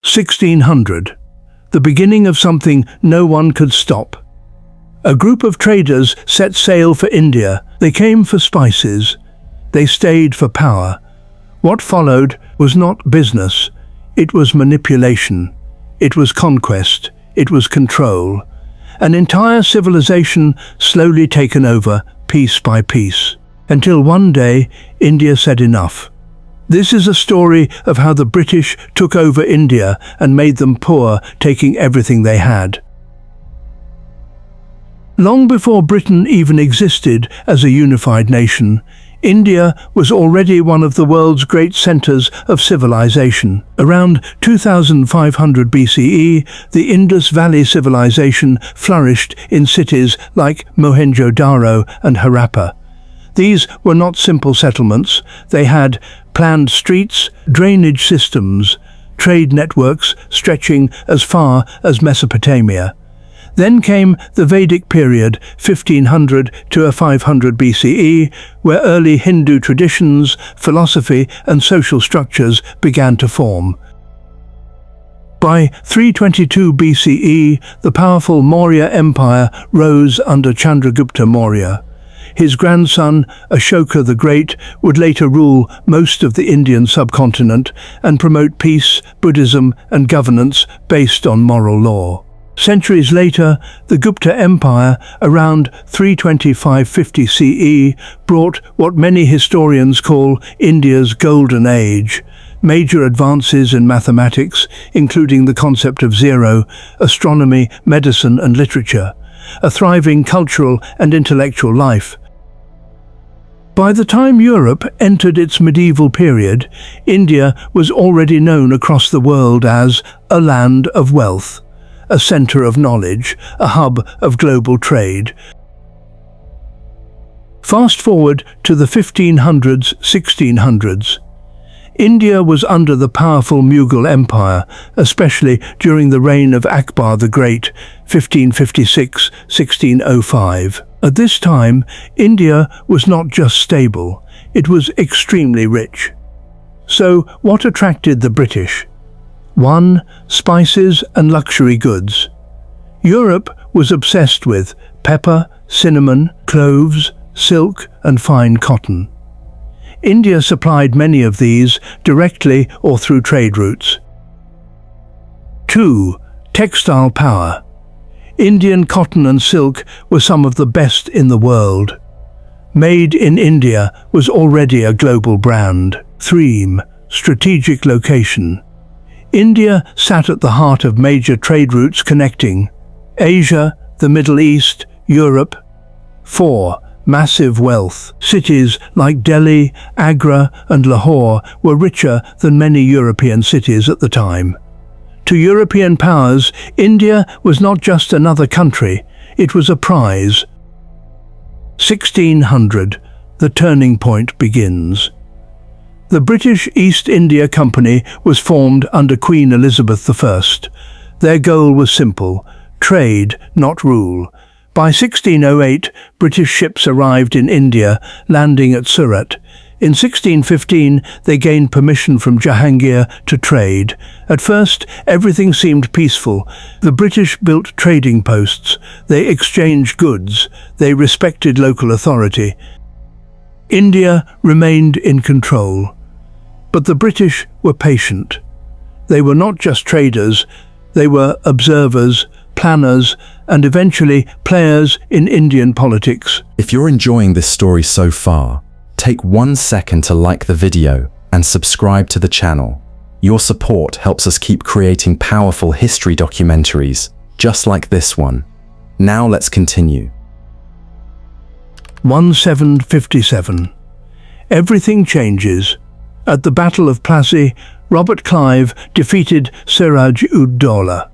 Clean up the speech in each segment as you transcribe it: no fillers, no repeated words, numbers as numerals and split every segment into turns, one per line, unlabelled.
1600. The beginning of something no one could stop. A group of traders set sail for India. They came for spices. They stayed for power. What followed was not business. It was manipulation. It was conquest. It was control. An entire civilization slowly taken over, piece by piece, until one day India said enough. This is a story of how the British took over India and made them poor, taking everything they had. Long before Britain even existed as a unified nation, India was already one of the world's great centers of civilization. Around 2500 BCE, the Indus Valley civilization flourished in cities like Mohenjo-Daro and Harappa. These were not simple settlements. They had planned streets, drainage systems, trade networks stretching as far as Mesopotamia. Then came the Vedic period, 1500 to 500 BCE, where early Hindu traditions, philosophy and social structures began to form. By 322 BCE, the powerful Maurya Empire rose under Chandragupta Maurya. His grandson, Ashoka the Great, would later rule most of the Indian subcontinent and promote peace, Buddhism and governance based on moral law. Centuries later, the Gupta Empire, around 325-50 CE, brought what many historians call India's Golden Age. Major advances in mathematics, including the concept of zero, astronomy, medicine and literature, a thriving cultural and intellectual life. By the time Europe entered its medieval period, India was already known across the world as a land of wealth, a center of knowledge, a hub of global trade. Fast forward to the 1500s, 1600s. India was under the powerful Mughal Empire, especially during the reign of Akbar the Great, 1556-1605. At this time, India was not just stable, it was extremely rich. So, what attracted the British? 1. Spices and luxury goods. Europe was obsessed with pepper, cinnamon, cloves, silk and fine cotton. India supplied many of these directly or through trade routes. 2. Textile power. Indian cotton and silk were some of the best in the world. Made in India was already a global brand. 3. Strategic location. India sat at the heart of major trade routes connecting Asia, the Middle East, Europe. 4. Massive wealth. Cities like Delhi, Agra and Lahore were richer than many European cities at the time. To European powers, India was not just another country, it was a prize. 1600. The turning point begins. The British East India Company was formed under Queen Elizabeth I. Their goal was simple: trade, not rule. By 1608, British ships arrived in India, landing at Surat. In 1615, they gained permission from Jahangir to trade. At first, everything seemed peaceful. The British built trading posts. They exchanged goods. They respected local authority. India remained in control. But the British were patient. They were not just traders, they were observers, planners, and eventually players in Indian politics.
If you're enjoying this story so far, take 1 second to like the video and subscribe to the channel. Your support helps us keep creating powerful history documentaries, just like this one. Now let's continue.
1757. Everything changes. At the Battle of Plassey, Robert Clive defeated Siraj-ud-Dowlah.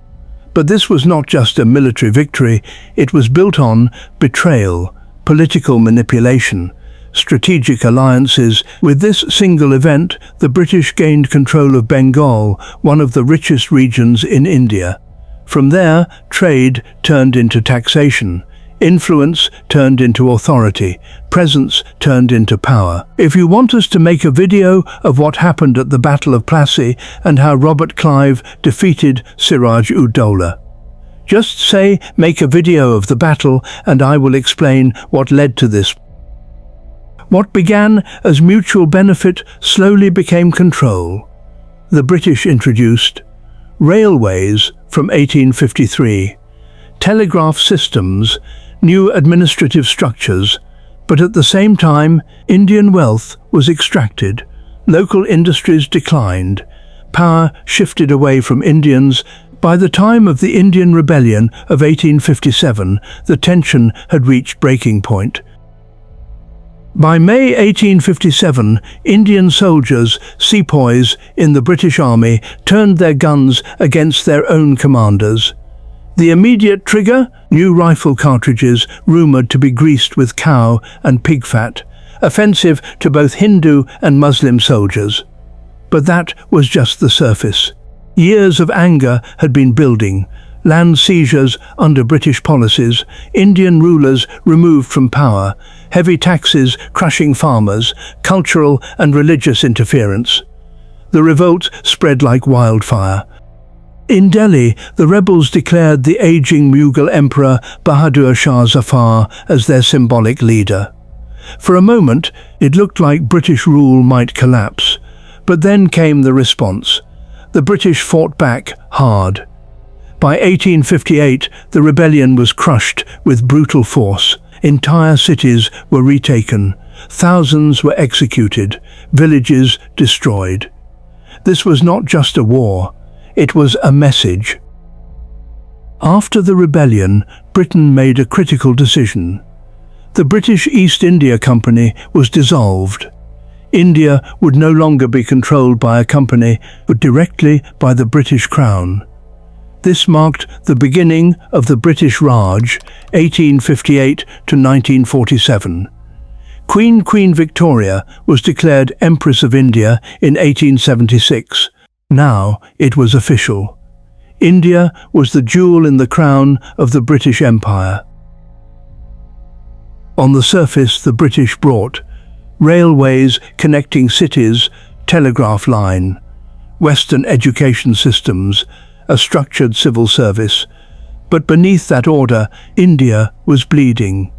But this was not just a military victory, it was built on betrayal, political manipulation, strategic alliances. With this single event, the British gained control of Bengal, one of the richest regions in India. From there, trade turned into taxation. Influence turned into authority, presence turned into power. If you want us to make a video of what happened at the Battle of Plassey and how Robert Clive defeated Siraj-ud-Dowlah, just say make a video of the battle and I will explain what led to this. What began as mutual benefit slowly became control. The British introduced railways from 1853, telegraph systems, new administrative structures, but at the same time, Indian wealth was extracted, local industries declined, power shifted away from Indians. By the time of the Indian Rebellion of 1857, the tension had reached breaking point. By May 1857, Indian soldiers, sepoys in the British Army, turned their guns against their own commanders. The immediate trigger? New rifle cartridges rumoured to be greased with cow and pig fat, offensive to both Hindu and Muslim soldiers. But that was just the surface. Years of anger had been building. Land seizures under British policies, Indian rulers removed from power, heavy taxes crushing farmers, cultural and religious interference. The revolt spread like wildfire. In Delhi, the rebels declared the aging Mughal Emperor Bahadur Shah Zafar as their symbolic leader. For a moment, it looked like British rule might collapse. But then came the response. The British fought back hard. By 1858, the rebellion was crushed with brutal force. Entire cities were retaken. Thousands were executed. Villages destroyed. This was not just a war. It was a message. After the rebellion, Britain made a critical decision. The British East India Company was dissolved. India would no longer be controlled by a company, but directly by the British Crown. This marked the beginning of the British Raj, 1858 to 1947. Queen Victoria was declared Empress of India in 1876. Now it was official. India was the jewel in the crown of the British Empire. On the surface, the British brought railways connecting cities, telegraph line, Western education systems, a structured civil service. But beneath that order, India was bleeding.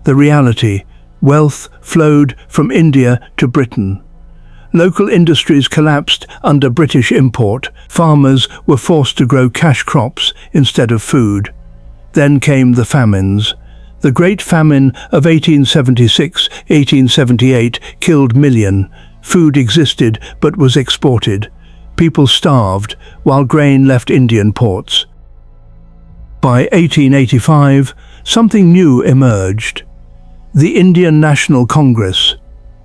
The reality, wealth flowed from India to Britain. Local industries collapsed under British import. Farmers were forced to grow cash crops instead of food. Then came the famines. The Great Famine of 1876-1878 killed millions. Food existed but was exported. People starved while grain left Indian ports. By 1885, something new emerged. The Indian National Congress.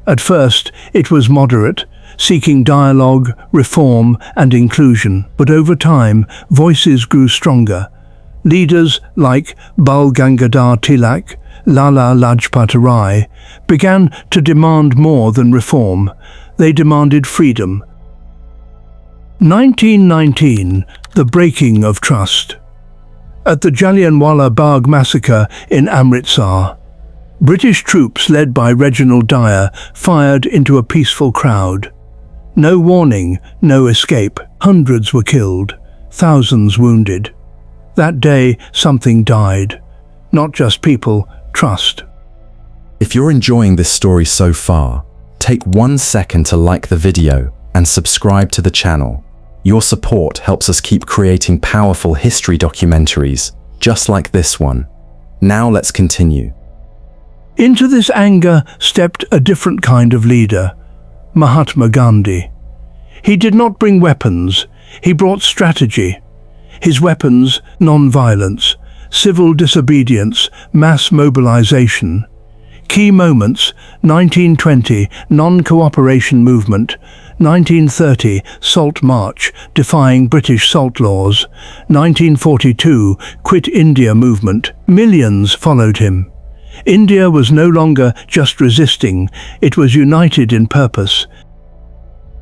At first, it was moderate, seeking dialogue, reform and inclusion. But over time, voices grew stronger. Leaders like Bal Gangadhar Tilak, Lala Lajpat Rai began to demand more than reform. They demanded freedom. 1919, the breaking of trust. At the Jallianwala Bagh massacre in Amritsar, British troops led by Reginald Dyer fired into a peaceful crowd. No warning, no escape. Hundreds were killed, thousands wounded. That day, something died. Not just people, trust.
If you're enjoying this story so far, take 1 second to like the video and subscribe to the channel. Your support helps us keep creating powerful history documentaries, just like this one. Now let's continue.
Into this anger stepped a different kind of leader, Mahatma Gandhi. He did not bring weapons, he brought strategy. His weapons, non-violence, civil disobedience, mass mobilization. Key moments: 1920, non-cooperation movement; 1930, Salt March, defying British salt laws; 1942, Quit India movement. Millions followed him. India was no longer just resisting, it was united in purpose.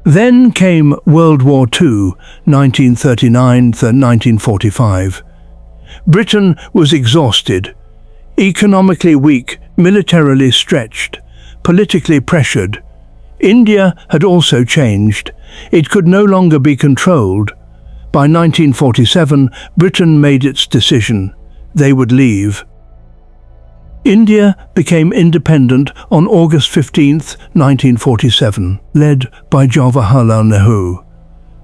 Then came World War II, 1939 to 1945. Britain was exhausted. Economically weak, militarily stretched, politically pressured, India had also changed. It could no longer be controlled. By 1947, Britain made its decision. They would leave. India became independent on August 15, 1947, led by Jawaharlal Nehru.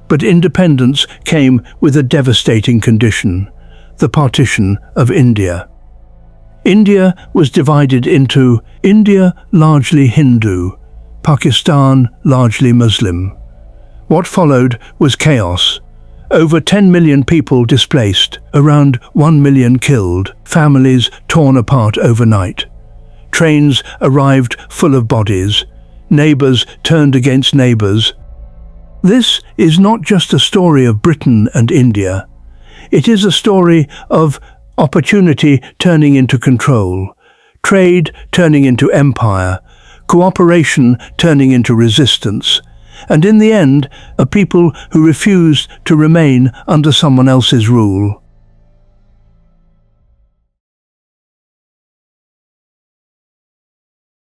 But independence came with a devastating condition: the partition of India. India was divided into India, largely Hindu, Pakistan, largely Muslim. What followed was chaos. Over 10 million people displaced, around 1 million killed, families torn apart overnight. Trains arrived full of bodies. Neighbors turned against neighbors. This is not just a story of Britain and India. It is a story of opportunity turning into control, trade turning into empire, cooperation turning into resistance, and in the end, a people who refused to remain under someone else's rule.